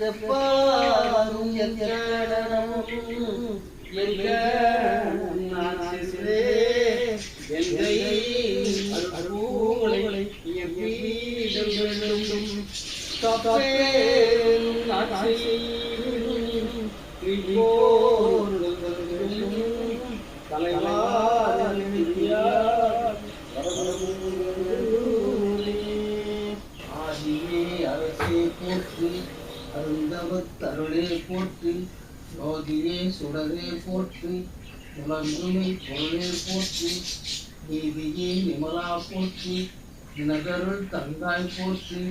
செப்பாரும் அருந்தவத்தருளே போற்றி ஜோதியே சுடரே போற்றி உலங்குமை பொருளே போற்றி நீதியே நிமலா போற்றி தினகருள் தந்தாய் போற்றி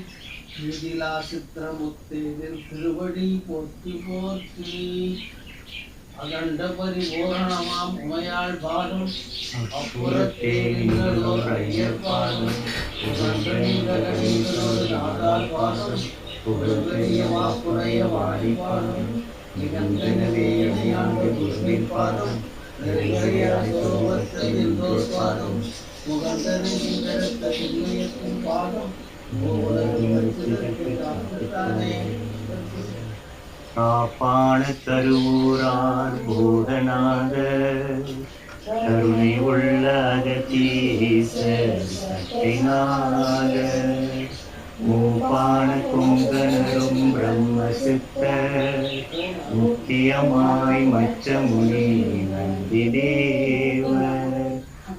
நீதிலா சித்திரமுத்தேவில் திருவடி போற்றி போற்றி அகண்ட பரிபூரணமாம் உமையாள் பாதம் அப்புறத்தேரிங்களோர் ஐயர் பாதம் உகந்தீங்களோடு நாடாள் பாதம் புகழ்பெரிய வாக்குடைய வாடி பாதம் நிகழ்ந்தனவே இணையாண்டு குருவின் பாதம் பாதம் முகந்தனின் பாதம் காப்பான கருவூரார் பூதநாத கருணை உள்ள அகத்தீசர் சக்திநாத மூப்பான குங்கனரும் பிரம்ம சித்த முக்கியமாய் மச்ச முனி நந்தி தேவர்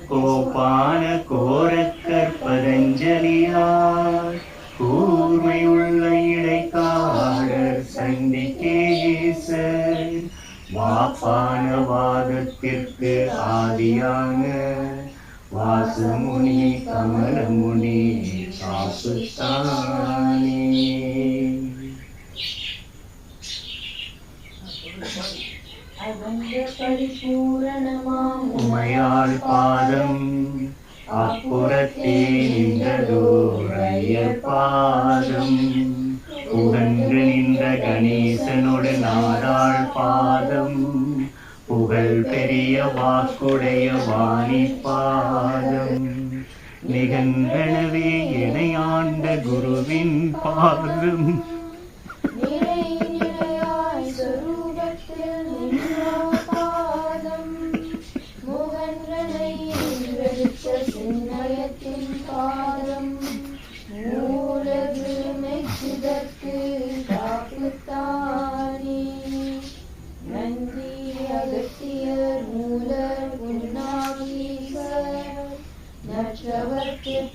கோப்பான கோரக்கர் பதஞ்சலியார் கூர்மை உள்ள இடைக்காடர் சண்டிகேசர் வாப்பான வாதத்திற்கு ஆதியான வாசமுனி கமலமுனி சாசுத்தானே உமையாள் பாதம் அப்புறத்தே நின்றதோரையர் பாதம் புகன்று நின்ற கணேசனோடு நாடாள் பாதம் புகழ் பெரிய வாக்குடைய வாணி பாதம் நிகழ்ந்தனவே எனையாண்ட குருவின் பாதம்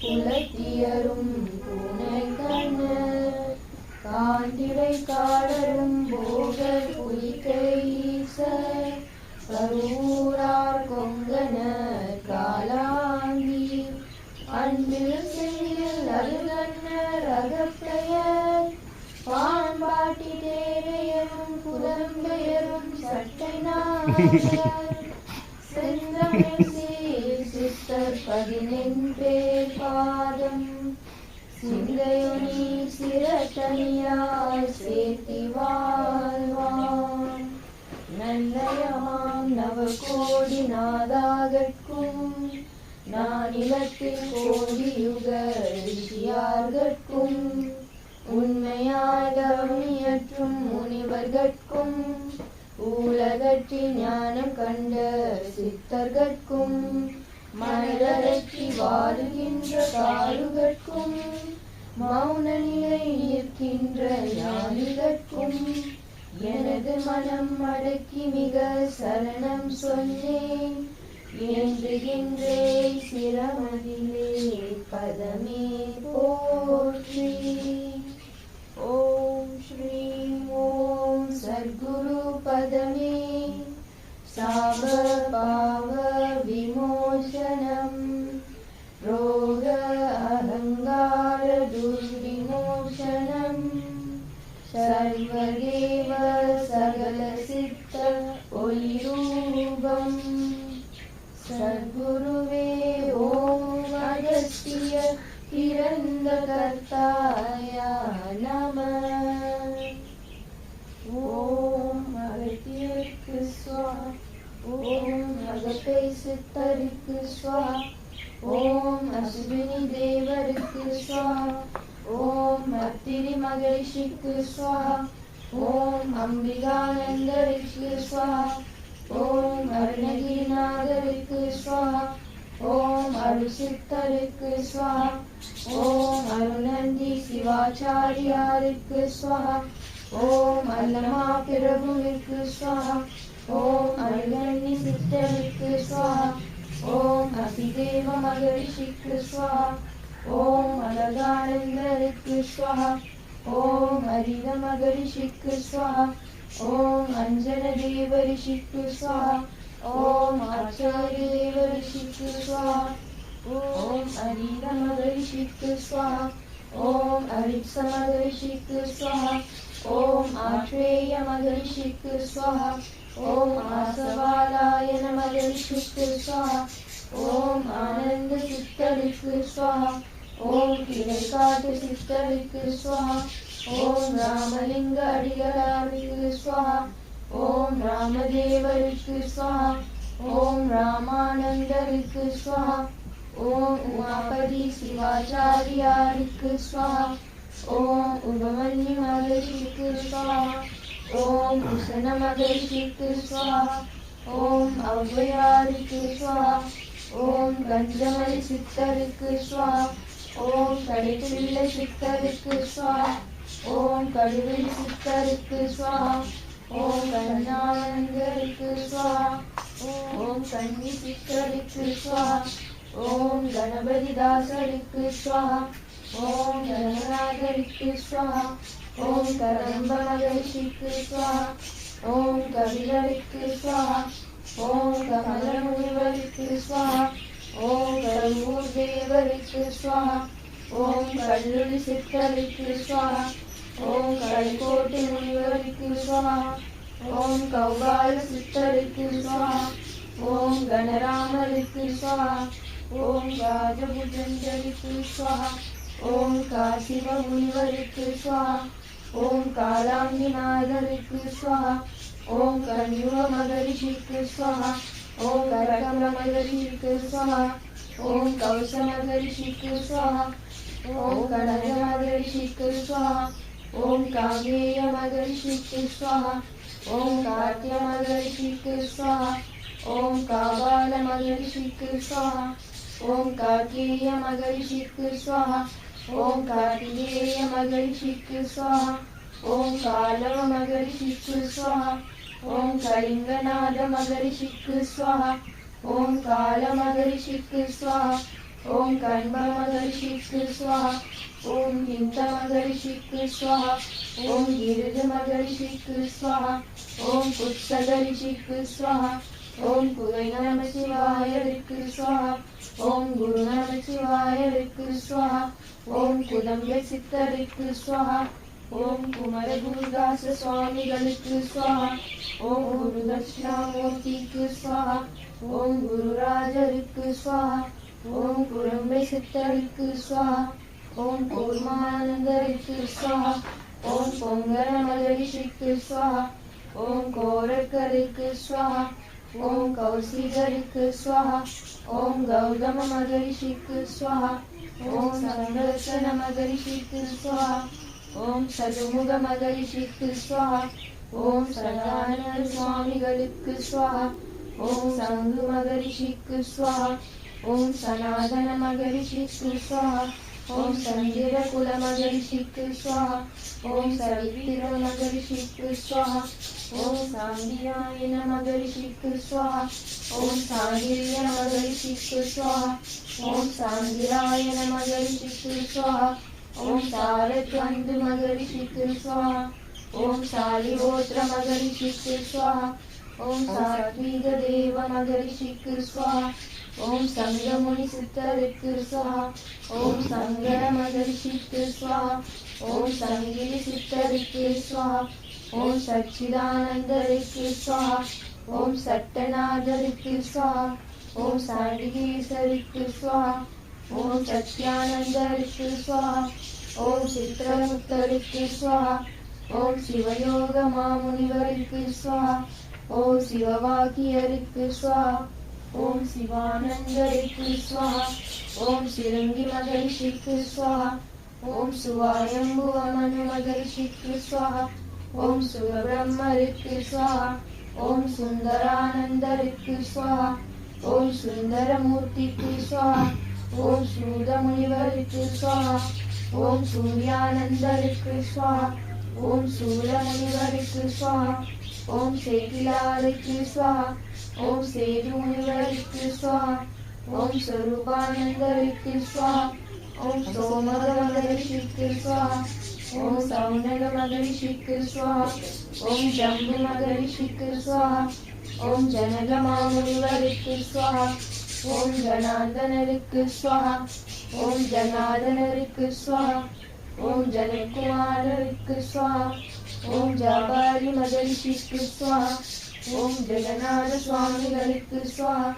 புலத்தியரும் பூனை கண்ணர் காண்டிடை காடரும் போகர் புலிகைசர் கரூரார் கொங்கனர் காலாங்கி அன்பில் செங்கில் அருகண்ணர் அகப்பெயர் பாண்பாட்டி தேரையரும் புலம்பெயரும் சட்டை செந்தமிழ் சித்தர் 14 பாதம் சிந்தையுனி சிரத்தனியாய் சேர்த்தி வாழ்வான் நல்லயமாம் நவகோடி நாதாகட்கும் நானிலத்தில் கோடியுகர்க்கும் உண்மையாய் கவனியற்றும் முனிவர்கட்கும் உலகத்தில் ஞானம் கண்ட சித்தர்கட்கும் மனதரற்றி வாழுகின்ற காலுகட்கும் மௌன நிலை நிற்கின்ற ஞானிகட்கும் எனது மனம் அடக்கி மிக சரணம் சொன்னேன் என்றுகின்றே சிரமதிலே பதமே போற்றி. ஓம் ஸ்ரீம் ஓம் சத்குரு பதமே சாப பாவ விமோசனம் ரோக அகங்கார துர்விமோசனம் சர்வதேவ சகல சித்த ஒளிரூபம் சத்குருவே ஓம் அகஸ்திய கிரந்த கர்த்தாய நமः. ஓம் அகத்தியருக்கு ஸ்வாஹா. ஓம் அகப்பை சித்தருக்கு ஸ்வாஹா. ஓம் அஸ்வினி தேவருக்கு ஸ்வாஹா. ஓம் அத்திரி மகரிஷிக்கு ஸ்வாஹா. ஓம் அம்பிகானந்தருக்கு ஸ்வஹா. ஓம் அருணகிரிநாதருக்கு ஸ்வஹா. ஓம் அருள்சித்தருக்கு ஸ்வஹா. ஓம் அருணந்தி சிவாச்சாரியாருக்கு ஸ்வஹா. ஓம் அல்லமா பிரபுவிற்கு ஸ்வஹா. ஓம் அருகண்ணி சித்தருக்கு ஸ்வஹா. ஓம் அசிதேவ மகரிஷிக்கு ஸ்வஹா. ஓம் அழகானந்தருக்கு ஸ்வஹா. ஓம் அரித மகரிஷிக்கு ஸ்வஹா. ஓம் அஞ்சன தேவ ரிஷிக்கு ஸ்வஹா. ஓம் ஆச்சாரிய தேவ ரிஷிக்கு ஸ்வஹா. ஓம் அரித மகரிஷிக்கு ஸ்வஹா. ஓம் அரித்ச மகரிஷிக்கு ஸ்வஹா. ஓம் ஆச்ரேய மகரிஷிக்கு ஸ்வஹா. ஓம் ஆசவாலாயன மகரிஷிக்கு ஸ்வஹா. ஓம் ஆனந்த சித்தருக்கு ஸ்வஹா. ஓம் கிளைக்காட்டு சித்தருக்கு ஸ்வஹா. ஓம் ராமலிங்க அடிகளாருக்கு ஸ்வஹா. ஓம் ராமதேவருக்கு ஸ்வஹா. ஓம் ராமானந்தருக்கு ஸ்வஹா. ஓம் உமாபதி சிவாச்சாரியாருக்கு ஸ்வஹா. ஓம் உபமன்யு மகரிஷிக்கு ஸ்வஹா. ஓம் உசன மகரிஷிக்கு ஸ்வஹா. ஓம் ஔவையாருக்கு ஸ்வஹா. ஓம் கஞ்சமணி சித்தருக்கு ஸ்வஹா. ஓம் கடைப்பிள்ளை சித்தருக்கு ஸ்வஹா. ஓம் கடுவில் சித்தருக்கு ஸ்வஹா. ஓம் கண்ணானந்தருக்கு ஸ்வஹா. ஓம் கன்னி சித்தருக்கு ஸ்வஹா. ஓம் கணபதி தாசருக்கு ஸ்வஹா. ஓம் கணநாதருக்கு ஸ்வஹா. ஓம் கரம்ப மகரிஷிக்கு ஸ்வஹா. ஓம் கபிலருக்கு ஸ்வஹா. ஓம் கமல முனிவருக்கு ஸ்வஹா. ஓம் கருவூர் தேவருக்கு ஸ்வஹா. ஓம் கல்லுளி சித்தருக்கு ஸ்வஹா. ஓம் கல்கோட்டை முனிவருக்கு ஸ்வஹா. ஓம் கௌபால சித்தருக்கு ஸ்வஹா. ஓம் கணராமருக்கு ஸ்வஹா. ஓம் ராஜபுஜந்தருக்கு ஸ்வஹா. ஓம் காசிவ முனிவருக்கு ஸ்வஹா. ஓம் காலாங்கிநாதருக்கு ஸ்வஹா. ஓம் கன்யுவ மகரிஷிக்கு ஸ்வஹா. ஓம் கரகம மகரிஷிக்கு ஸ்வஹா. ஓம் கௌச மகரிஷிக்கு ஸ்வஹா. ஓம் கனக மகரிஷிக்கு ஸ்வஹா. ஓம் காங்கேய மகரிஷிக்கு ஸ்வஹா. ஓம் காத்ய மகரிஷிக்கு ஸ்வஹா. ஓம் காபால மகரிஷிக்கு ஸ்வஹா. ஓம் கார்த்திகேய மகரிஷிக்கு ஸ்வஹா. ஓம் கார்த்திகேய மகரிஷிக்கு ஸ்வஹா. ஓம் காலவ மகரிஷிக்கு ஸ்வஹா. ஓம் கலிங்கநாத மகரிஷிக்கு ஸ்வஹா. ஓம் கால மகரிஷிக்கு ஸ்வஹா. ஓம் கண்ப மகரிஷிக்கு ஸ்வஹா. ஓம் ஹிந்த மகரிஷிக்கு ஸ்வஹா. ஓம் கிருது மகரிஷிக்கு ஸ்வஹா. ஓம் குத்சகரிஷிக்கு ஸ்வஹா. ஓம் குகை நம சிவாயருக்கு ஸ்வஹா. ஓம் குரு நம சிவாயருக்கு ஸ்வஹா. ஓம் குதம்ப சித்தருக்கு ஸ்வஹா. ஓம் குமர குருதாச சுவாமிகளுக்கு ஸ்வஹா. ஓம் குரு தட்சிணாமூர்த்திக்கு ஸ்வஹா. ஓம் குருராஜருக்கு ஸ்வஹா. ஓம் குரம்பை சித்தருக்கு ஸ்வஹா. ஓம் கூர்மானந்தருக்கு ஸ்வஹா. ஓம் பொங்கர மகரிஷிக்கு ஸ்வஹா. ஓம் கோரக்கருக்கு ஸ்வஹா. ஓம் கௌசிகருக்கு ஸ்வஹா. ஓம் கௌதம மகரிஷிக்கு ஸ்வஹா. ஓம் சங்கர்ஷன மகரிஷிக்கு ஸ்வஹா. ஓம் சதுமுக மகரிஷிக்கு ஸ்வஹா. ஓம் சதானந்த சுவாமிகளுக்கு ஸ்வஹா. ஓம் சங்கு மகரிஷிக்கு ஸ்வஹா. ஓம் சனாதன மகரிஷிக்கு ஸ்வஹா. ஓம் சந்திர குல மகரிஷிக்கு ஸ்வஹா. ஓம் சவித்திர மகரிஷிக்கு ஸ்வஹா. ஓம் சாந்தியாயன மகரிஷிக்கு ஸ்வஹா. ஓம் சாங்கிரிய மகரிஷிக்கு ஸ்வஹா. ஓம் சாங்கிராயன மகரிஷிக்கு ஸ்வஹா. ஓம் சாரத்வந்து மகரிஷிக்கு ஸ்வஹா. ஓம் சாலிஹோத்ர மகரிஷிக்கு ஸ்வஹா. ஓம் சாத்விக தேவ மகரிஷிக்கு ஸ்வஹா. ஓம் சங்கமுனி சித்தருக்கு ஸ்வஹா. ஓம் சங்கர மகரிஷிக்கு ஸ்வஹா. ஓம் சங்கிலி சித்தருக்கு ஸ்வஹா. ஓம் சச்சிதானந்தருக்கு ஸ்வஹா. ஓம் சட்டநாதருக்கு ஸ்வஹா. ஓம் சாண்டிகேசருக்கு ஸ்வஹா. ஓம் சத்யானந்தருக்கு ஸ்வஹா. ஓம் சித்ரமுக்தருக்கு ஸ்வஹா. ஓம் சிவயோக மாமுனிவருக்கு ஸ்வஹா. ஓம் சிவவாக்கியருக்கு ஸ்வஹா. ஓம் சிவானந்தருக்கு ஸ்வஹா. ஓம் சிருங்கி மகரிஷிக்கு ஸ்வஹா. ஓம் சுவாயம்புவ மனு மகரிஷிக்கு ஸ்வஹா. ஓம் சுகபிரம்மருக்கு ஸ்வஹா. ஓம் சுந்தரானந்தருக்கு ஸ்வஹா. ஓம் சுந்தரமூர்த்திக்கு ஸ்வஹா. ஓம் சூதமுனிவருக்கு ஸ்வஹா. ஓம் சூர்யானந்தருக்கு ஸ்வஹா. ஓம் சூலமுனிவருக்கு ஸ்வஹா. ஓம் சேக்கிலாருக்கு ஸ்வஹா. ஓம் சேதுமுனிவருக்கு ஸ்வஹா. ஓம் ஸ்வரூபானந்தருக்கு ஸ்வஹா. ஓம் சோமக மகரிஷிக்கு ஸ்வஹா. ஓம் சௌனக மகரிஷிக்கு ஸ்வஹா. ஓம் ஜம்பு மகரிஷிக்கு ஸ்வஹா. ஓம் ஜனக மாமுனிவருக்கு ஸ்வஹா. ஓம் ஜனார்தனருக்கு ஸ்வஹா. ஓம் ஜனார்தனருக்கு ஸ்வஹா. ஓம் ஜனகுமாரருக்கு ஸ்வஹா. ஓம் ஜாபாரி மகரிஷிக்கு ஸ்வஹா. ஓம் ஜெகநாத சுவாமிகளுக்கு ஸ்வஹா.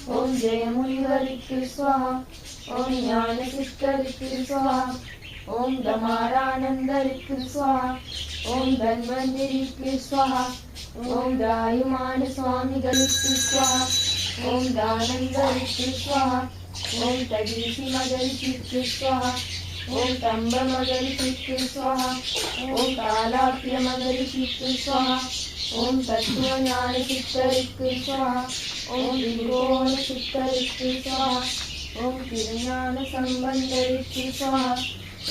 ஓம் ஜெயமுனிவருக்கு ஸ்வஹா. ஓம் ஞான சித்தருக்கு ஸ்வஹா. ஓம் தமாரானந்தருக்கு ஸ்வஹா. ஓம் தன்வந்திரிக்கு ஸ்வஹா. ஓம் ராயுமான சுவாமிகளுக்கு ஸ்வஹா. ஓம் தானந்தருக்கு ஸ்வஹா. ஓம் ததீசி மகரிஷிக்கு ஸ்வஹா. ஓம் தம்ப மகரிஷிக்கு ஸ்வஹா. ஓம் காலாக்கிய மகரிஷிக்கு ஸ்வஹா. ஓம் தத்துவ ஞான சித்தருக்கு ஸ்வஹா. ஓம் திரிகோண சித்தருக்கு ஸ்வஹா. ஓம் திருஞான சம்பந்தருக்கு ஸ்வஹா.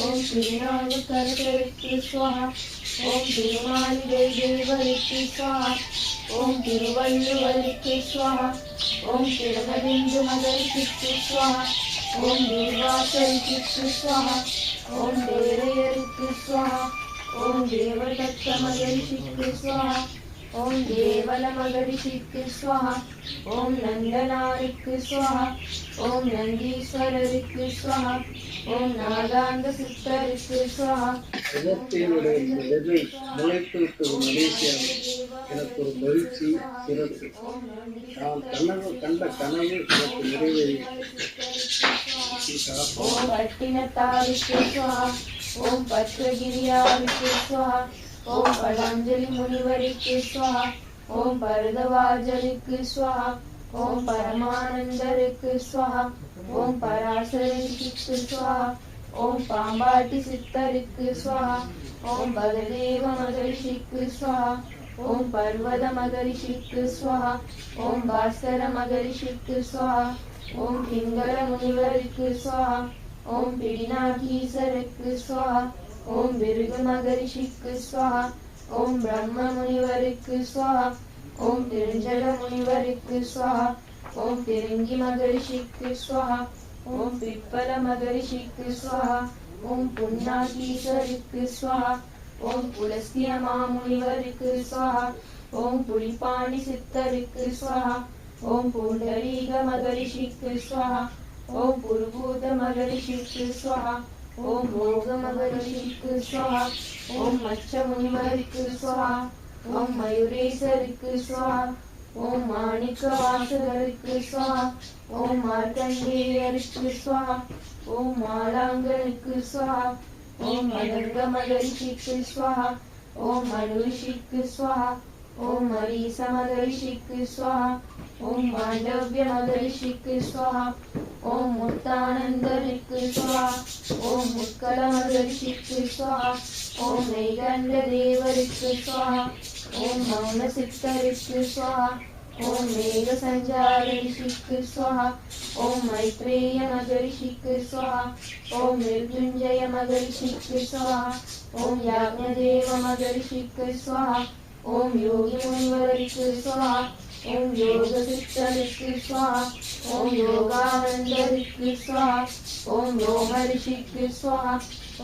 ஓம் திருநாவுக்கரசருக்கு ஸ்வஹா. ஓம் திருமாளிகை தேவருக்கு ஸ்வஹா. ஓம் திருவள்ளுவருக்கு ஸ்வஹா. ஓம் திருமதிந்து மகரிஷிக்கு ஸ்வஹா. ஓம் தேவாசரிக்கு ஸ்வஹா. ஓம் தேரையருக்கு ஸ்வஹா. ஓம் தேவதத்த மகரிஷிக்கு ஸ்வஹா. ஓம் தேவல மகரிஷிக்கு ஸ்வஹா. ஓம் நந்தனாருக்கு ஸ்வஹா. ஓம் நந்தீஸ்வரருக்கு ஸ்வஹா. ஓம் நாகாந்த சித்தருக்கு ஸ்வஹா. எதிர்ப்பினுடைய இந்த விதை முளைத்துவிட்டது மலேசியாவில். எனக்கு ஒரு மகிழ்ச்சி சிறப்பு. நான் கண்ட கனவு எனக்கு நிறைவேறியது. ஓம் பட்டினத்தாருக்கு ஸ்வஹா. ஓம் பத்ரகிரியாருக்கு ஸ்வஹா. ஓம் பதாஞ்சலி முனிவருக்கு ஸ்வஹா. ஓம் பரதவாஜருக்கு ஸ்வஹா. ஓம் பரமானந்தருக்கு ஸ்வஹா. ஓம் பராசரிக்கு ஸ்வஹா. ஓம் பாம்பாட்டி சித்தருக்கு ஸ்வஹா. ஓம் பகதேவ மகரிஷிக்கு ஸ்வஹா. ஓம் பர்வத மகரிஷிக்கு ஸ்வஹா. ஓம் பாஸ்கர மகரிஷிக்கு ஸ்வஹா. ஓம் பிங்கள முனிவருக்கு ஸ்வஹா. ஓம் பிடிநாகீசருக்கு ஸ்வஹா. ஓம் பிருகு மகரிஷிக்கு ஸ்வஹா. ஓம் பிரம்ம முனிவருக்கு ஸ்வஹா. ஓம் திருஞ்சட முனிவருக்கு ஸ்வஹா. ஓம் திருங்கி மகரிஷிக்கு ஸ்வஹா. ஓம் பிப்பல மகரிஷிக்கு ஸ்வஹா. ஓம் புன்னாகீஸ்வருக்கு ஸ்வஹா. ஓம் புலஸ்திய மாமுனிவருக்கு ஸ்வஹா. ஓம் புலிபாணி சித்தருக்கு ஸ்வஹா. ஓம் புண்டரீக மகரிஷிக்கு ஸ்வஹா. ஓம் புருபூத மகரிஷிக்கு ஸ்வஹா. ஓம் மோக மகரிஷிக்கு ஸ்வஹா. ஓம் மச்ச முனிவருக்கு ஸ்வஹா. ஓம் மயூரேசருக்கு ஸ்வஹா. ஓம் மாணிக்க வாசகருக்கு ஸ்வஹா. ஓம் மார்க்கண்டேயருக்கு ஸ்வஹா. ஓம் மாலாங்கனுக்கு ஸ்வஹா. ஓம் மதங்க மகரிஷிக்கு ஸ்வஹா. ஓம் மனுஷிக்கு ஸ்வஹா. ஓம் மரீச மகரிஷிக்கு ஸ்வஹா. ஓம் மாண்டவ்ய மகரிஷிக்கு ஸ்வஹா. ஓம் முத்தானந்தருக்கு ஸ்வஹா. ஓம் முட்கல மகரிஷிக்கு ஸ்வஹா. ஓம் நைகண்ட தேவருக்கு ஸ்வஹா. ஓம் மௌன சித்தருக்கு ஸ்வஹா. ஓம் மேக சஞ்சார ரிஷிக்கு ஸ்வஹா. ஓம் மைத்ரேய மகரிஷிக்கு ஸ்வஹா. ஓம் மிருத்யுஞ்சய மகரிஷிக்கு ஸ்வஹா. ஓம் யாக்ஞதேவ மகரிஷிக்கு ஸ்வஹா. ஓம் யோகி முனிவருக்கு ஸ்வஹா. ஓம் யோக சித்தருக்கு ஸ்வஹா. ஓம் யோகானந்தருக்கு ஸ்வஹா. ஓம் யோகரிஷிக்கு ஸ்வஹா.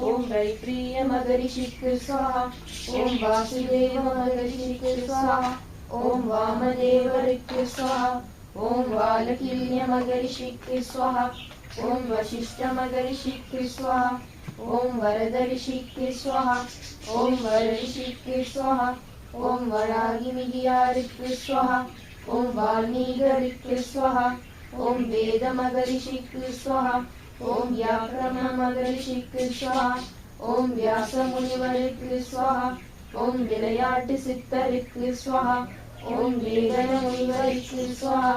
ஓம் ரைத்ரீய மகரிஷிக்கு ஸ்வஹா. ஓம் வாசுதேவ மகரிஷிக்கு ஸ்வஹா. ஓம் வாமதேவருக்கு ஸ்வஹா. ஓம் வாலகில்ய மகரிஷிக்கு ஸ்வஹா. ஓம் வசிஷ்ட மகரிஷிக்கு ஸ்வஹா. ஓம் வரத ரிஷிக்கு ஸ்வஹா. ஓம் வரரிஷிக்கு ஸ்வஹா. ஓம் வராகி மிகியாருக்கு ஸ்வஹா. ஓம் வால்மீகருக்கு ஸ்வஹா. ஓம் வேத மகரிஷிக்கு ஸ்வஹா. ஓம் வியாக்கிரம மகரிஷிக்கு ஸ்வஹா. ஓம் வியாச முனிவருக்கு ஸ்வஹா. ஓம் விளையாட்டு சித்தருக்கு ஸ்வஹா. ஓம் வேதன முனிவருக்கு ஸ்வஹா.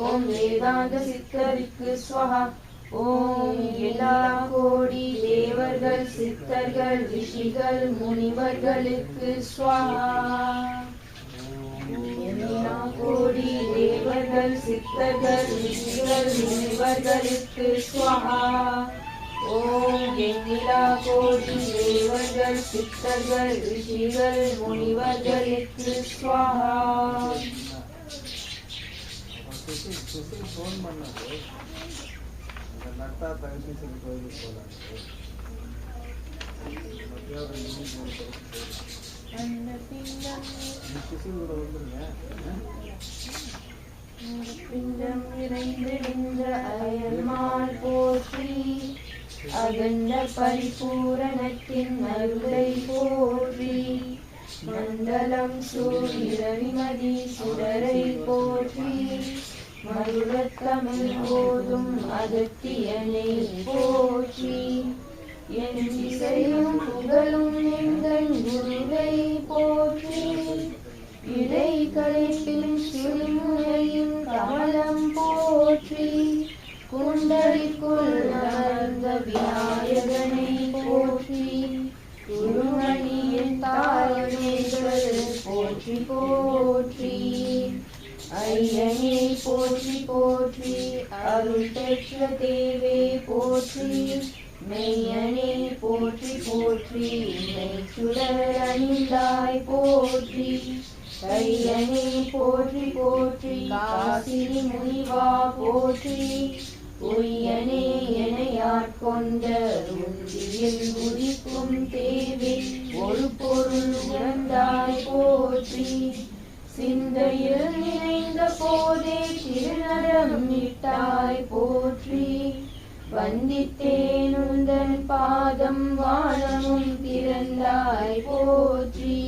ஓம் வேதாந்த சித்தருக்கு ஸ்வஹா. ஓம் எல்லா கோடி தேவர்கள் சித்தர்கள் ரிஷிகள் முனிவர்களுக்கு ஸ்வாஹா. எல்லா கோடி தேவர்கள் சித்தர்கள் ரிஷிகள் முனிவர்களுக்கு ஸ்வாஹா. ஓம் எண்ணிலா கோடி தேவர்கள் சித்தர்கள் ரிஷிகள் முனிவர்களுக்கு ஸ்வாஹா. ஃபோன் பண்ணாரு அந்த நட்டா தங்கச்சி கோயிலுக்கு போகலாம். பிண்டம் நிறைந்திருந்த அயல்மால் போற்றி அகண்ட பரிபூரணத்தின் அருளை போற்றி மண்டலம் சூரியமதி சுடரை போற்றி மருளத்தமிழ் போதும் அகத்தியனை போற்றி என் இசையும் புகழும் எங்கள் குருவை போற்றி இடை கலைப்பின் சுழிமுறையும் கமலம் போற்றி குண்டலிக்குள் அமர்ந்த விநாயகனை போற்றி குருமணியின் தாயனைகள் போற்றி போற்றி ஐயனே போற்றி போற்றி அருள் பெற்ற தேவே போற்றி மெய்யனே போற்றி போற்றி மெய்ச்சுடர் அணிந்தாய் போற்றி ஐயனே போற்றி போற்றி காசினி முனிவா போற்றி உய்யனே எனையாட்கொண்ட உந்தியில் உதிக்கும் தேவே ஒரு பொருள் உணர்ந்தாய் போற்றி சிந்தையில் நினைந்த போதே திருநடம் இட்டாய் போற்றி வந்தித்தேன் உந்தன் பாதம் வாழமும் திறந்தாய் போற்றி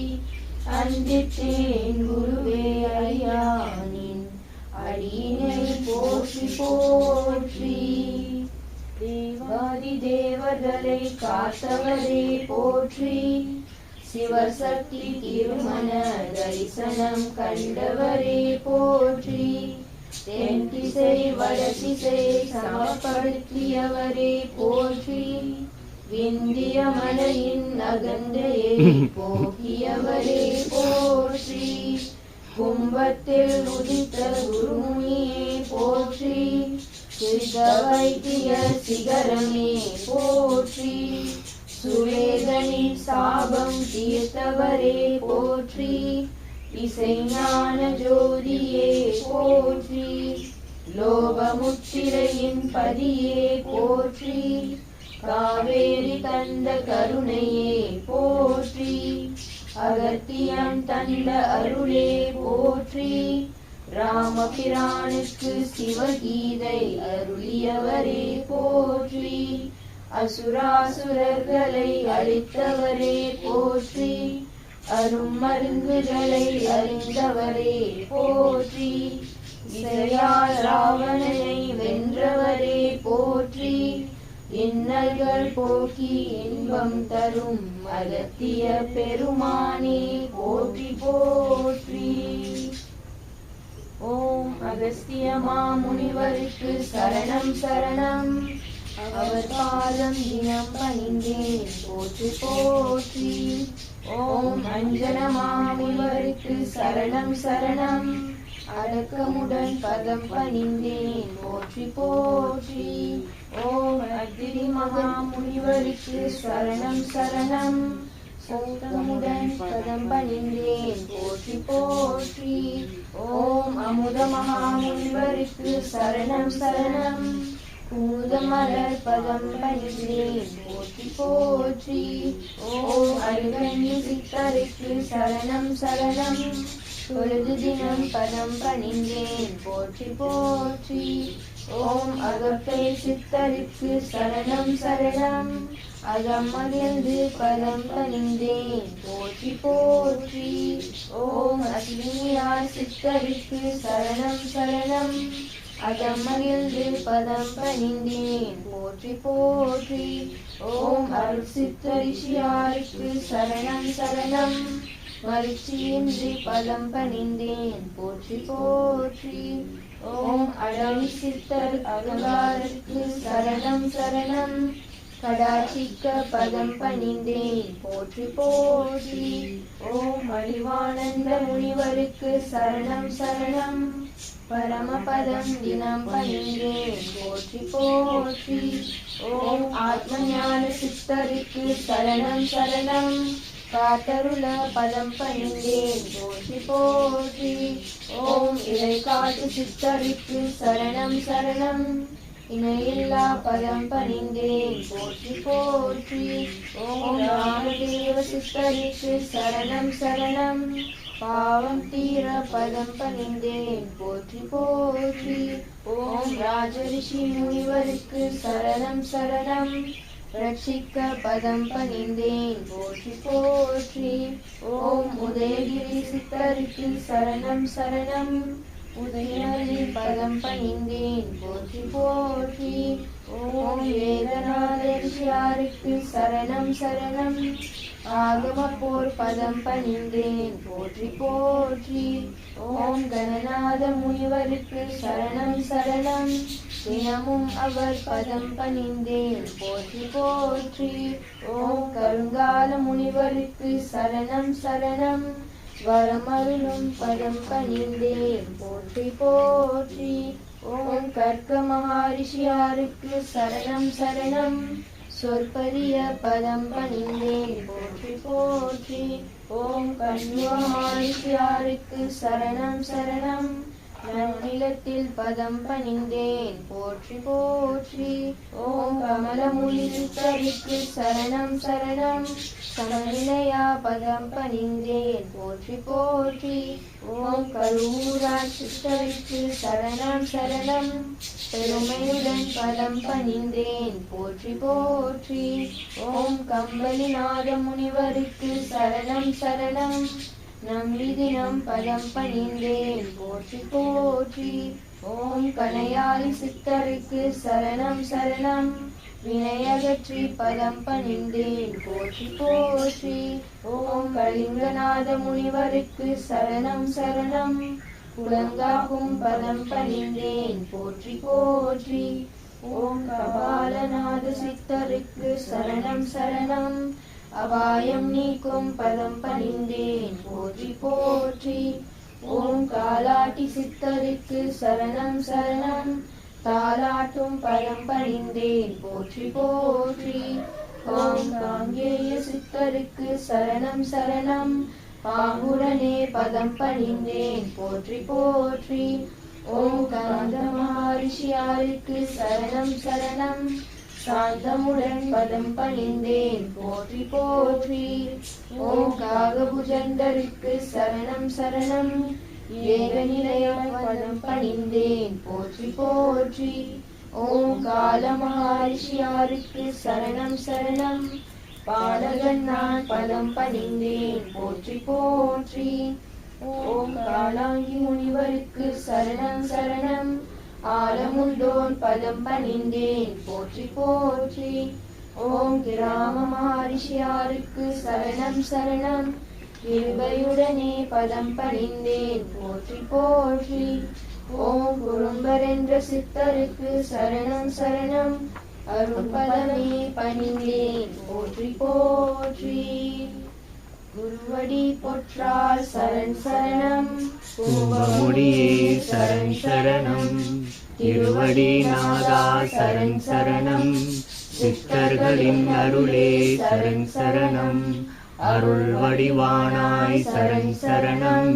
அந்தித்தேன் குருவே ஐயானின் அடியினை போற்றி போற்றி தேவாதி தேவர்களை காத்தவரே போற்றி சிவசக்தி திருமண தரிசனம் கண்டவரே போற்றி தென்திசை வடதிசை சமப்படுத்தியவரே போற்றி விந்திய மலையின் அகந்தையை போக்கியவரே போற்றி கும்பத்தில் உதித்த குருமுனியே போற்றி சித்த வைத்திய சிகரமே போற்றி சுவேதனின் சாபம் தீர்த்தவரே போற்றி இசைஞான ஜோதியே போற்றி லோகமுத்திரையின் பதியே போற்றி காவேரி தந்த கருணையே போற்றி அகத்தியம் தந்த அருளே போற்றி ராமபிரானுக்கு சிவகீதை அருளியவரே போற்றி அசுராசுரர்களை அழித்தவரே போற்றி அருமருந்துகளை அறிந்தவரே போற்றி இசையால் ராவணனை வென்றவரே போற்றி இன்னல்கள் போக்கி இன்பம் தரும் அகத்திய பெருமானே போற்றி போற்றி. ஓம் அகஸ்திய மாமுனிவருக்கு சரணம் சரணம். அவர் பாதம் தினம் பணிந்தேன் போற்றி போற்றி. ஓம் அஞ்சன மாமுனிவருக்கு சரணம் சரணம். அடக்கமுடன் பதம் பணிந்தேன் போற்றி போற்றி. ஓம் அத்திரி மகாமுனிவருக்கு சரணம் சரணம். சௌதமுடன் பதம் பணிந்தேன் போற்றி போற்றி. ஓம் அமுத மகாமுனிவருக்கு சரணம் சரணம். பூதமலர் பதம் பணிந்தேன் போற்றி போற்றி. ஓம் அருகண்ணி சித்தருக்கு சரணம் சரணம். பொழுது தினம் பதம் பணிந்தேன் போற்றி போற்றி. ஓம் அகப்பை சித்தருக்கு சரணம் சரணம். அகம் மகிழ்ந்து பதம் பணிந்தேன் போற்றி போற்றி. ஓம் அஸ்வினியார் சித்தருக்கு சரணம் சரணம். அகம் மகிழ்ந்து பதம் பணிந்தேன் போற்றி போற்றி. ஓம் அருள் சித்த ரிஷியாருக்கு சரணம் சரணம். மகிழ்ச்சியின்றி பதம் பணிந்தேன் போற்றி போற்றி. ஓம் அடவி சித்தர் அருளாருக்கு சரணம் சரணம். கடாட்சிக்க பதம் பணிந்தேன் போற்றி போற்றி. ஓம் அழிவானந்த முனிவருக்கு சரணம் சரணம். பரமபதம் தினம் பணிந்தேன் போற்றி போற்றி. ஓம் ஆத்மஞான சித்தருக்கு சரணம் சரணம். காத்தருள பதம் பணிந்தேன் போற்றி போற்றி. ஓம் இறை காட்டு சித்தருக்கு சரணம் சரணம். இணையில்லா பதம் பணிந்தேன் போற்றி போற்றி. ஓம் ராமதேவ சித்தருக்கு சரணம் சரணம். பாவம் தீர பதம் பணிந்தேன் போற்றி போற்றி. ஓம் ராஜரிஷி முனிவருக்கு சரணம் சரணம். ரட்சிக்க பதம் பணிந்தேன் போற்றி போற்றி. ஓம் உதயகிரி சித்தருக்கு சரணம் சரணம். உதயகிரி பதம் பணிந்தேன் போற்றி போற்றி. ஓம் வேதநாதரிஷியாருக்கு சரணம் சரணம். ஆகம போர் பதம் பணிந்தேன் போற்றி போற்றி. ஓம் கணநாத முனிவருக்கு சரணம் சரணம். தினமும் அவர் பதம் பணிந்தேன் போற்றி போற்றி. ஓம் கருங்கால முனிவருக்கு சரணம் சரணம். வரமருளும் பதம் பணிந்தேன் போற்றி போற்றி. ஓம் கர்க்க மகாரிஷியாருக்கு சரணம் சரணம். சொற்பரிய பதம் பணிந்தேன் போற்றி போற்றி. ஓம் கன்னிய மகாரிஷியாருக்கு சரணம் சரணம். நன்னிலத்தில் பதம் பணிந்தேன் போற்றி போற்றி. ஓம் கமலமுனி சித்தருக்கு சரணம் சரணம். சமநிலையா பதம் பணிந்தேன் போற்றி போற்றி. ஓம் கருவூரார் சித்தருக்கு சரணம் சரணம். பெருமையுடன் பதம் பணிந்தேன் போற்றி போற்றி. ஓம் கம்பளிநாத முனிவருக்கு சரணம் சரணம். நம்பி தினம் பதம் பணிந்தேன் போற்றி போற்றி. ஓம் கணையாளி சித்தருக்கு சரணம் சரணம். வினையகற்றி பதம் பணிந்தேன் போற்றி போற்றி. ஓம் கலிங்கநாத முனிவருக்கு சரணம் சரணம். குலங்காகும் பதம் பணிந்தேன் போற்றி போற்றி. ஓம் கபாலநாத சித்தருக்கு சரணம் சரணம். அபாயம் நீக்கும் பதம் பணிந்தேன் போற்றி போற்றி. ஓம் காலாட்டி சித்தருக்கு சரணம் சரணம். தாலாட்டும் பதம் பணிந்தேன் போற்றி போற்றி. ஓம் காங்கேய சித்தருக்கு சரணம் சரணம். பாங்குடனே பதம் பணிந்தேன் போற்றி போற்றி. ஓம் கந்த மகாரிஷியாருக்கு சரணம் சரணம். சாந்தமுடன் பதம் பணிந்தேன் போற்றி போற்றி. ஓம் காகபுஜண்டருக்கு சரணம் சரணம். ஏக நிலையாய் பதம் பணிந்தேன் போற்றி போற்றி. ஓம் கால மகாரிஷியாருக்கு சரணம் சரணம். பாலகன் நான் பதம் பணிந்தேன் போற்றி போற்றி. ஓம் காலாங்கி முனிவருக்கு சரணம் சரணம். ஆலமுண்டோன் பதம் பணிந்தேன் போற்றி போற்றி. ஓம் கிராம மகாரிஷியாருக்கு சரணம் சரணம். கிருபையுடனே பதம் பணிந்தேன் போற்றி போற்றி. ஓம் குறும்பர் என்ற சித்தருக்கு சரணம் சரணம். அருள்பதமே பணிந்தேன் போற்றி போற்றி. குருவடி பொற்றால் சரண் சரணம். கும்பமுடியே சரண் சரணம். திருவடி நாதா சரண் சரணம். சித்தர்களின் அருளே சரண் சரணம். அருள் வடிவானாய் சரண் சரணம்.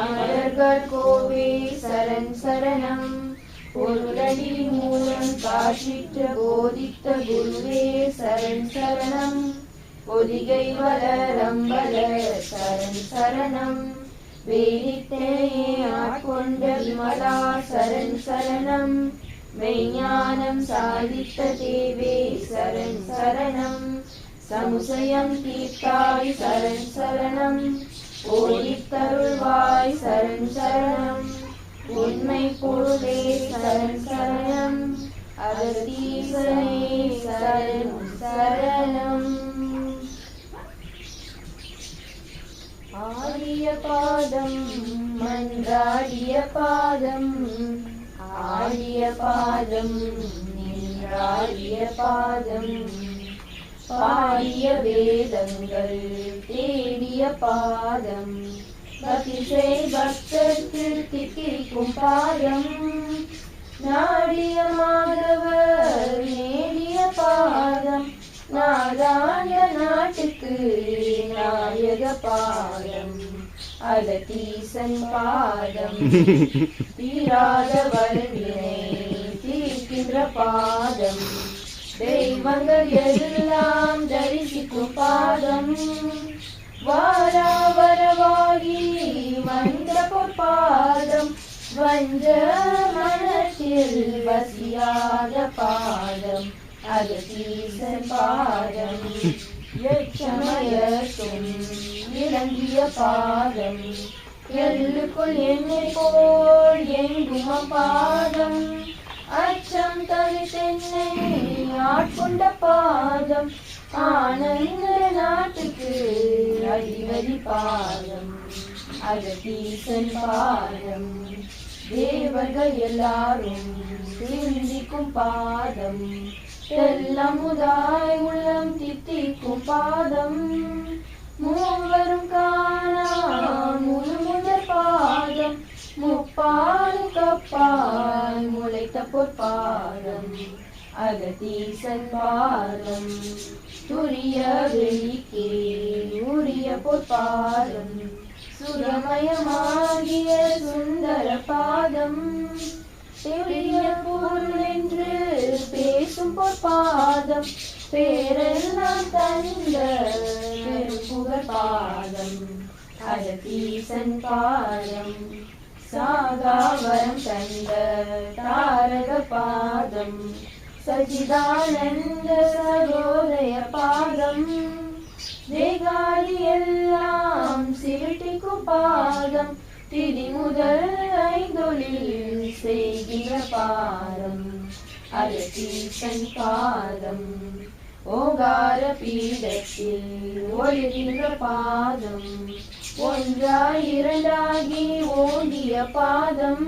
அமரர்கள் கோவே சரண் சரணம். பொருளடி மூலம் காட்சிற்ற போதித்த குருவே சரண் சரணம். பொதிகை வளரம்பல சரண் சரணம். வேதித்தேயே ஆட்கொண்ட விமலா சரண் சரணம். மெய்ஞானம் சாதித்த தேவே சரண் சரணம். சமுசயம் தீர்த்தாய் சரண் சரணம். ஓடித்தருள்வாய் சரண் சரணம். உண்மை பொருளே சரண் சரணம். அகத்தீசனே சரண் சரணம். ஆடிய பாதம் மன்றாடிய பாதம். பாதம் நின்றாடிய பாதம் பாடிய வேதங்கள் தேடிய பாதம் பக்திசை பக்தர்க்கு திக்கிரிக்கும் பாதம் நாடிய மாதவர் நேடிய பாதம் நாதாண்ட நாட்டுக்கு நாயக பாதம் அகத்தீசன் பாதம் தீராத வல்வினை தீர்க்கின்ற பாதம் தெய்வங்கள் எல்லாம் தரிசிக்கும் பாதம் வாராவரவாகி வந்த பொற்பாதம் வந்த மனத்தில் வசியாத பாதம் அகத்தீசன் பாதம் எச்சமயத்தும் இறங்கிய பாதம் எல்லுக்குள் என்னை போல் எங்கும் பாதம் அச்சம் தனித்தென்னை ஆட்கொண்ட பாதம் ஆனந்த நாட்டுக்கு அதிபதி பாதம் அகத்தீசன் பாதம் தேவர்கள் எல்லாரும் சிந்திக்கும் பாதம் தெல்லமுதாய் உள்ளம் தித்திக்கும் பாதம் மூவரும் காணா முழு முதற் பாதம் முப்பால் கப்பால் முளைத்த பொற்பாதம் அகத்தீசன் பாதம் துரிய வெளிக்கே உரிய பொற்பாதம் சுரமயமாகிய சுந்தர பாதம் பெரிய பொருள் என்று பேசும் பொற்பாதம் பேரெல்லாம் தந்த பெரும் புகழ் பாதம் அகத்தீசன் பாதம் சாகாவரம் தந்த தாரக பாதம் சச்சிதானந்த சகோதய பாதம் தேகாதி எல்லாம் சிருட்டிக்கும் பாதம் திதி முதல் ஐந்தொழில் செய்கின்ற பாதம் அகத்தீசன் பாதம் ஓங்கார பீடத்தில் ஒளிர்கின்ற பாதம் ஒன்றாய் இரண்டாகி ஓங்கிய பாதம்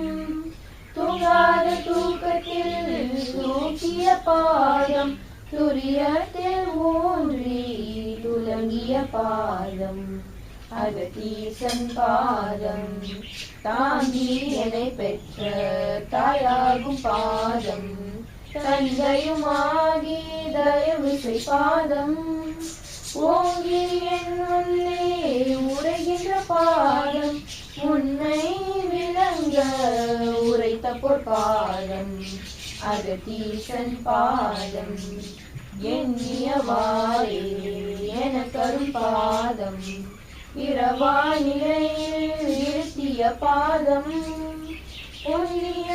தூங்காத தூக்கத்தில் தூக்கிய பாதம் துரியத்தில் ஊன்றி துலங்கிய பாதம் அகத்தீசன் பாதம் தாங்கி என்னை பெற்ற தாயாகும் பாதம் தந்தையுமாகி தயவு செய் பாதம் ஓங்கி என் உள்ளே உரைகின்ற பாதம் உன்னை விளங்க உரைத்த பொற்பாதம் அகத்தீசன் பாதம் எண்ணியவாறே எனக்கரும் பாதம் இரவா நிலையில் இருத்திய பாதம் பொன்னிய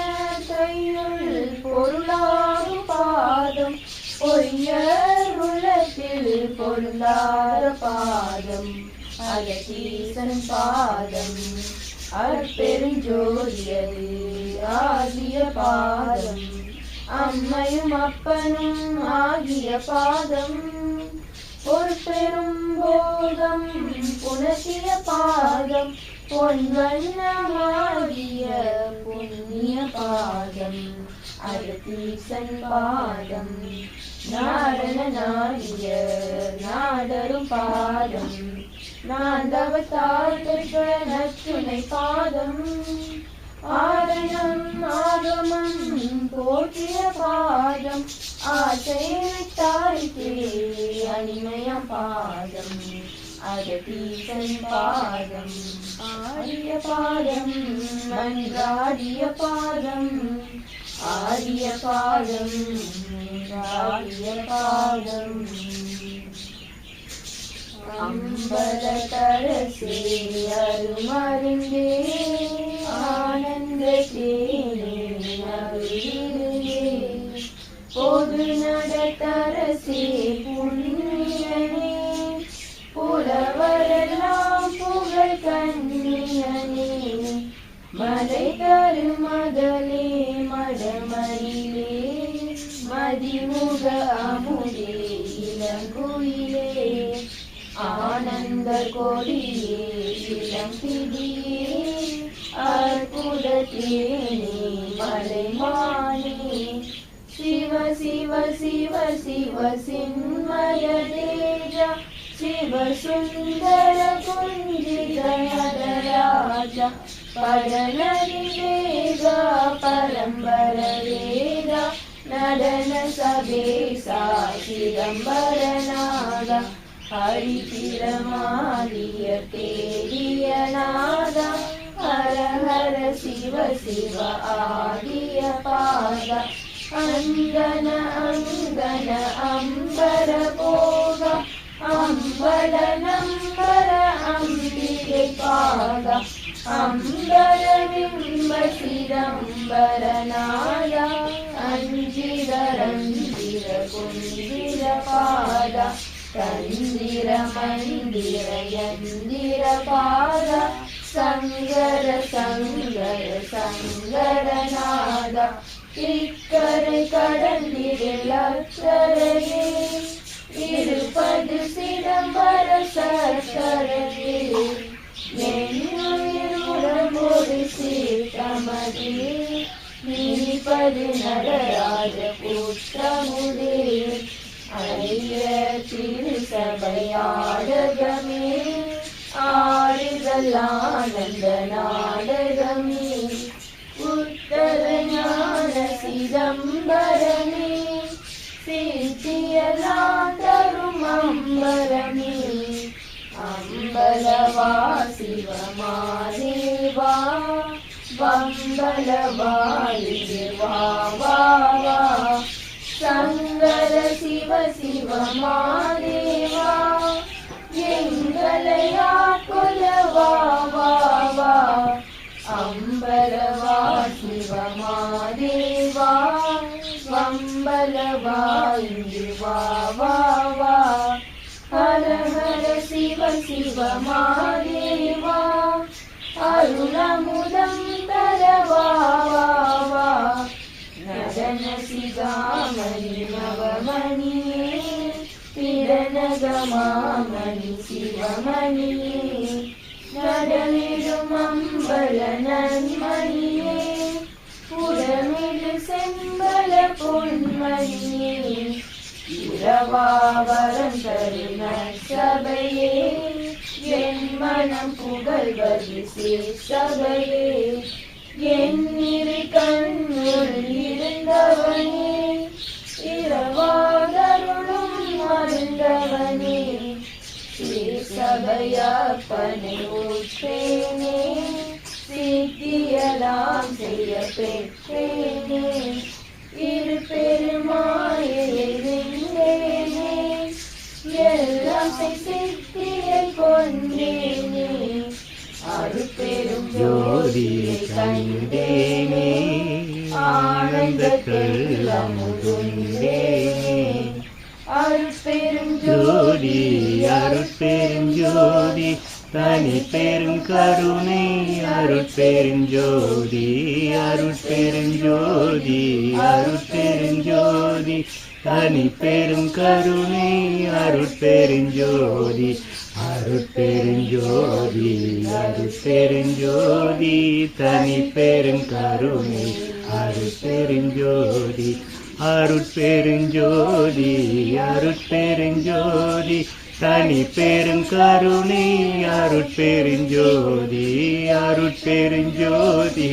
கையுள் பொருளாகும் பாதம் பொய்யர் உள்ளத்தில் பொருளாத பாதம் அகத்தீசன் பாதம் அற்பெருஞ்சோதியது ஆகிய பாதம் அம்மையும் அப்பனும் ஆகிய பாதம் ஒரு பெரும் போதம் புனசிய பாதம் பொன்வண்ணமாகிய புண்ணிய பாதம் அகத்தீசன் பாதம் நாரணனாகிய நாடரும் பாதம் நாந்தவத்தால் பெற்ற நற்றுணை பாதம் ஆரணம் ஆகமம் போற்றிய பாதம் ஆசை விட்டாய்க்கே அனிமயம் பாதம் அகத்தீசன் பாதம் ஆடிய பாதம் மன்றாடிய பாதம் ஆடிய பாதம் ஆடிய பாதம் அம்பலத்தரசே அருமருந்தே ஆனந்த தேனே அருளிலே பொது நடத்தரசே புண்ணியனே புலவரெல்லாம் புகழ் கண்ணியனே மலை தருமகளே மடமரிலே மதிமுக அமுதே இளங்குயிலே ஆனந்த கொடியே இளம்பிடியே அற்புத தேனே மலைமானே शिव शिव सिन्मय तेज शिव सुन्दर कुञ्जित नटराज पदननिवेद परम्बर वेद नडन सबेसा चिदम्बरनाद हरितिरमालिय तेरियनाद हर हर शिव शिव आदिय पाद अंगन अंगन अंबर भोग अंबर नंबर अंबिके पाद अंबर बिंब सिदंबर नाद अंजिर रंजिर कुंजिर पाद तंजिर मंदिर यंदिर पाद संगर संगर संगर नाद इक्कर கடந்திர லக்ஷரே இருபது சிதம்பர சக்கரே என்னுயிருடம்போடு சீர்த்தமதே நீப்பது நடராஜ புற்றமுதே அரிய திருசபையாடகமே ஆடுதல் ஆனந்த நாடகமே உத்தர ஞான சிதம்பரமே சித்தியெல்லாம் தரும் அம்பரமே அம்பலவா சிவமாதேவா வம்பலவா வா வா வா சங்கர சிவ சிவமாதேவா எங்களையா கொலவா வா வா அம்பலவா சிவமாதேவா வம்பலவா வா வா வா ஹர ஹர சிவ சிவமாதேவா அருணமுதம் தரவா வா வா நடன சிகாமணி நவமணியே பிரணகமாமணி சிவமணியே நடனிடும் அம்பல நன்மணியே புறமிடு செம்பல பொன்மணியே இரவாவரம் தருண சபையே என் மனம் புகழ்வது சபையே என்னிரு கண்ணுள் இருந்தவனே இரவாதருளும் மருந்தவனே சபையப்பனை ஊற்றேனே சித்தியலாம் செய்ய பெற்றேனே இரு பெருமாயை வென்றேனே எல்லாம் சித்தியை கொண்டேனே அருட்பெரும் ஜோதியை கண்டேனே ஆனந்த அமுதுண்டேனே அருட்பெரும் ஜோதி அருட்பெரும் ஜோதி தனி பெரும் கருணை அருட்பெரும் ஜோதி அருட்பெரும் ஜோதி அருட்பெரும் ஜோதி தனி பெரும் கருணை அருட்பெரும் ஜோதி அருட்பெரும் ஜோதி அருட்பெரும் ஜோதி தனி பெரும் கருணை அருட்பெரும் ஜோதி அருட்பெருஞ்சோதி அருட்பெருஞ்சோதி தனி பெரும் கருணை அருட்பெருஞ்சோதி அருட்பெருஞ்சோதி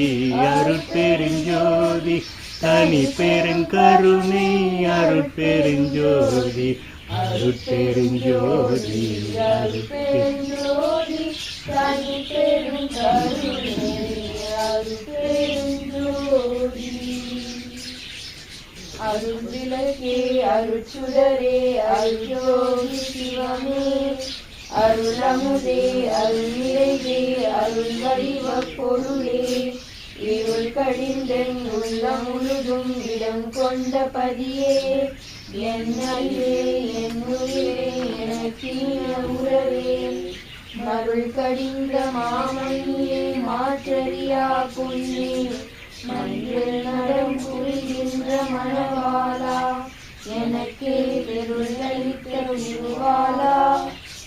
அருட்பெருஞ்சோதி தனி பெரும் கருணை அருட்பெருஞ்சோதி அருட்பெருஞ்சோதி அருட்பெருஞ்சோதி தனி பெரும் கருணை அருட்பெருஞ்சோதி அருள் விளக்கே அருட்சுடரே அருள்யோகி சிவமே அருளமுதே அருள் நிறைவே அருள் வடிவ பொருளே இருள் கடிந்தன் உள்ள முழுதும் இடம் கொண்ட பதியே என் அல்லே என் உயிரே எனக்கீன உறவே மருள் கடிந்த மாமணியே மாற்றறியா புண்ணே மண்ணில் நடம் புரிகின்ற மணவாளா எனக்கே பெருளளித்த உருவாளா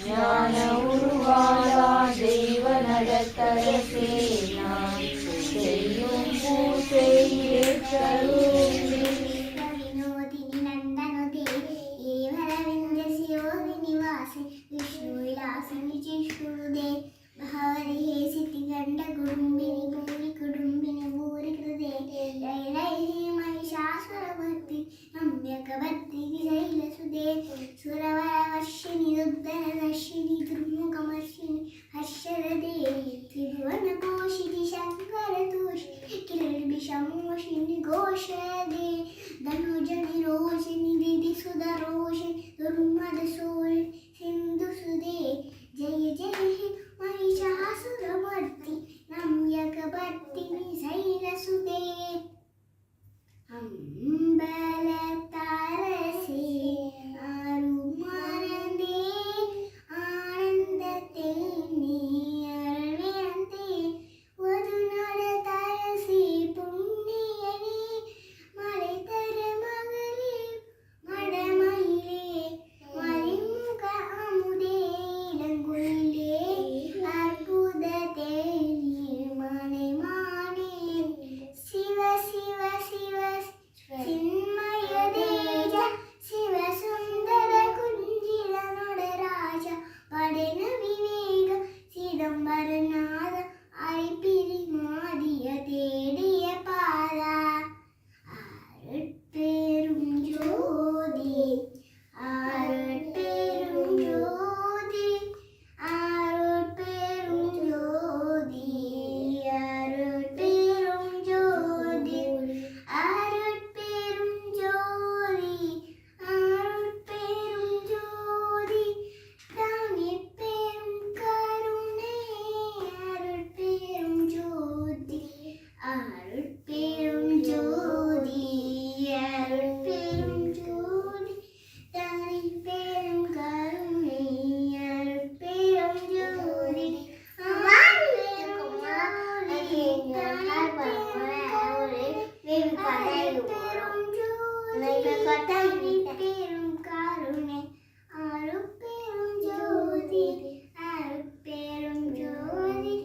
ஞான உருவாளா தெய்வ நடத்தரசே நான் செய்யும் பூசை ஏற்றருளே வினோதினி நந்த भगवद्देवी शैलसुते सुरवरवर्षिणि रुद्रदर्शिनि दुर्मुखमर्षिणि हर्षरदे त्रिभुवनपोषिणि शङ्करतोषिणि किरणविषमोषिणि घोषदे धनुजनि रोषिणि दिदिसुधरोषिणि दुर्मदसोषिणि सिन्धुसुदे जय जय हे महिषासुरमर्दिनि नम्यकपर्दिनि शैलसुते அம்பலத்தரசே அருமறந்தே ஆனந்தத்தை நீ அருள்வேந்தே ஒதுநட தரசே புண்ணியனே மலைத்தர மகளே மடமயிலே மறைமுக அமுதே இளங்குயிலே அற்புத தேவி மனைமானே சிவ சிவ சிவ சின்மய தேஜ சிவ சுந்தர குஞ்சிர நடராஜ படன விவேக சிதம்பரநாத அரிப்பிரி மாதிய தேடிய பாரா அருட்பெரும் ஜோதி அருட்பெரும் ஜோதி அருட்பெரும் ஜோதி அருட்பெரும் ஜோதி அருட்பெரும் ஜோதி அருட்பெரும் ஜோதி தனிப்பெரும் கருணை அருட்பெரும் ஜோதி அருட்பெரும் ஜோதி அருட்பெரும் ஜோதி தனிப்பெரும் கருணை அருட்பெரும் ஜோதி பெரும் கருணை அருட்பெரும் ஜோதி அருட்பெரும் ஜோதி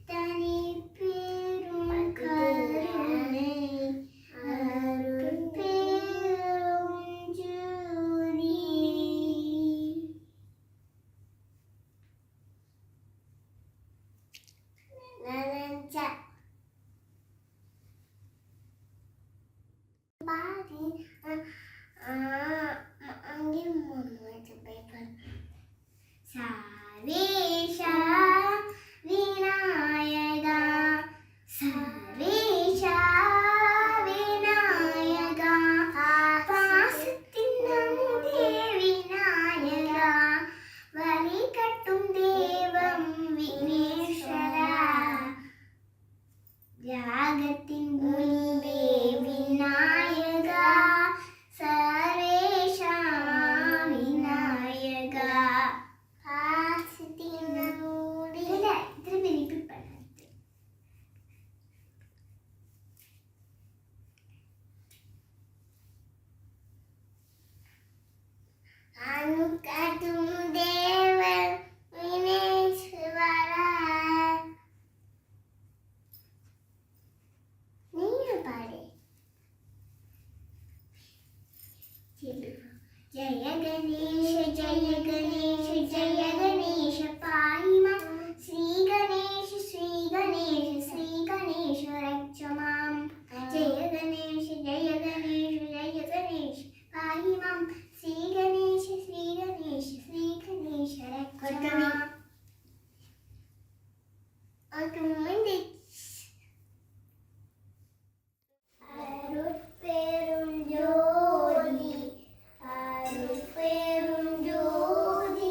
தனி பெரும் கருணை அருட்பெரும் ஜோதி நனஞ்சா பாதி அங்கே மூணு பேப்பர் சர்வேஷா விநாயகா சர்வேஷா விநாயகா பாசத்தின் அமுதே விநாயகா வழி கட்டும் தேவம் விக்னேஸ்வரா தியாகத்தின் முன்பே விநாயகா சர்வேஷா விநாயகா பாசத்தின் அமுதே திருப்பி ரிப்பீட் பண்ணாது அனுகட்டும் தேவன் விக்னேஸ்வரா நீங்க பாடு ஜய கணேஷ ஜய கணேஷ ஜய கணேஷ பாஹிமா ஸ்ரீ கணேஷ ஸ்ரீ கணேஷ ஸ்ரீ கணேஷ ரக்ஷ மாம் ஜய கணேஷ ஜய கணேஷ ஜய கணேஷ பாஹிமாம் ஸ்ரீ கணேஷ ஸ்ரீ கணேஷ ஸ்ரீ கணேஷ ரக்ஷ மாம் அருட்பெரும் ஜோதி அருட்பெரும் ஜோதி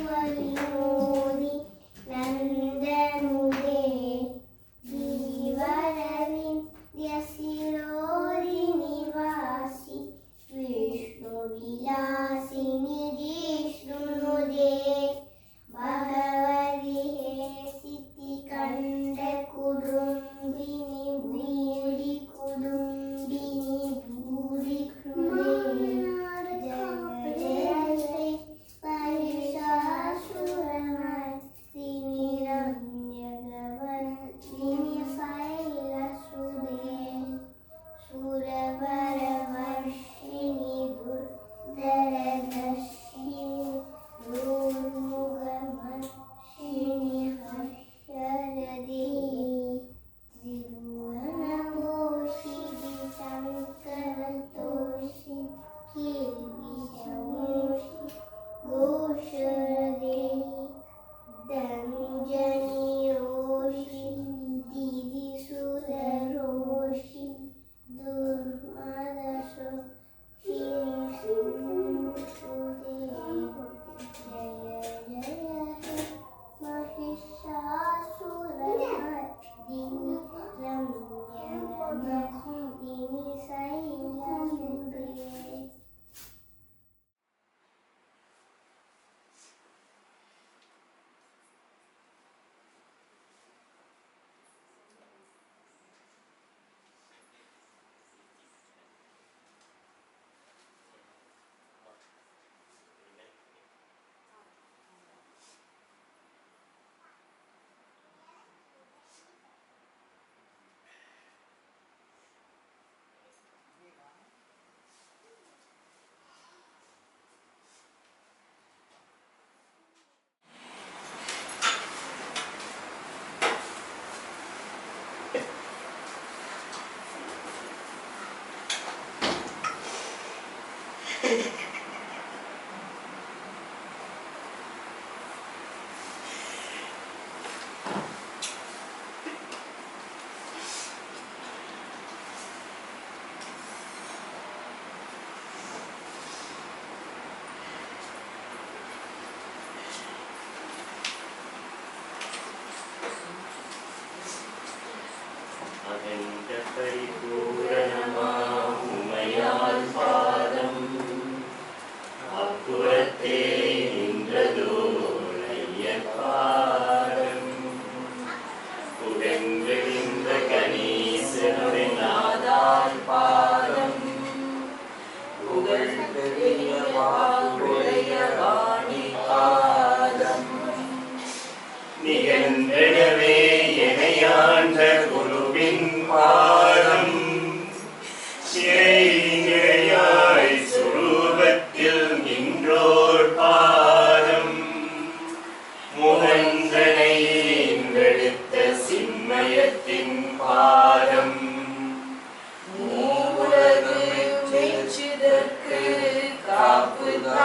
विनोदि नन्दनुदे गिरिवरविन्द्यशिरोरि निवासि विष्णुविलासिनि जिष्णुनुदे भगवति हेसिति कंड कुडुम्बिनि भूरि कुडुम्बिनि भूरि कृदे जगदे महिषासुरमर्दिनि रम्यगवद्दिनि शैलसुदे सुरवरवर्षिणि दुर्धरदर्शिनि दुर्मुखमर्षिणि हर्षरदे त्रिभुवनपोषिणि शङ्करतोषिणि किल्बिषमोषि घोषरदे दञ्जनिरोषि दिविसुररोषि दुर्मदशो शिंसुदे जय जय हे महिषासुरमर्दिनि रम्यगवद्दिनि शैलसुदे உமையால் பாதம் அப்புறத்தே நின்றதோர் ஐயப்பாதம் உடன்றிருந்த கணேசனுடைய நாதால் பாதம் புகழ் பெரிய வாக்குடைய வாணி பாதம் நிகழ்ந்தனவே எனையாண்ட குருவின் பாதம் நிறையாய் சுரூபத்தில் நின்றோர் பாதம் முகந்தனை ஈன்றெடுத்த சின்மயத்தின் பாதம் மூவுலகு மெச்சுதற்கு காப்புதானே.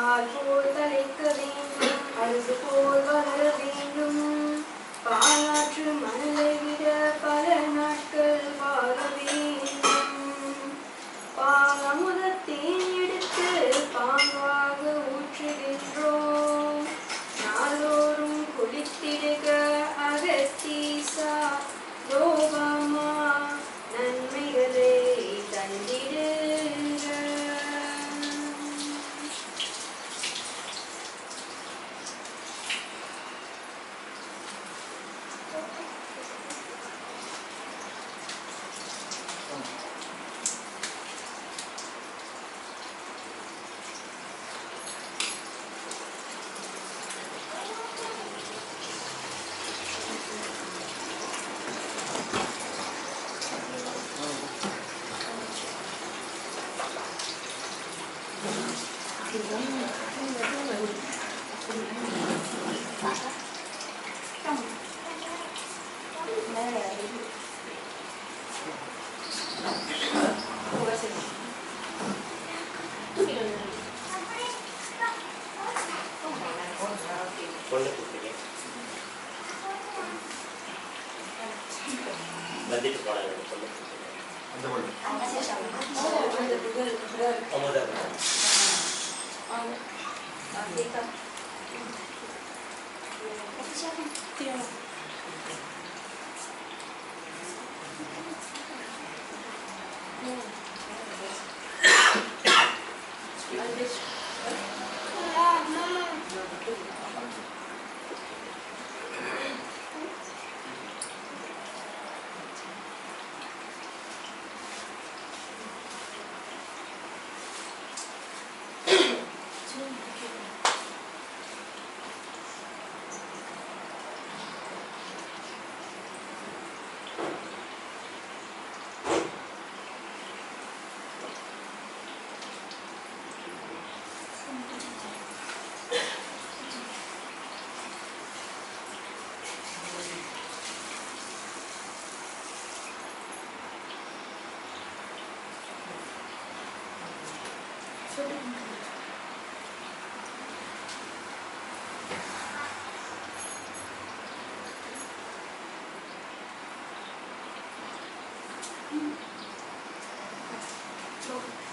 ஆற்றோர் தலைக்க வேண்டும் அழுது போல் வளர வேண்டும் பாலாற்று மணலை விட பல நாட்கள் வாழ வேண்டும் பாலமுதத்தேன் எடுத்து பாங்காக ஊற்றுகின்றோம் நாளோறும் குளித்திடுக அகத்தீசா லோகமா நன்மைகளை தந்திடுக. வந்துட்டு போனாங்க Movie.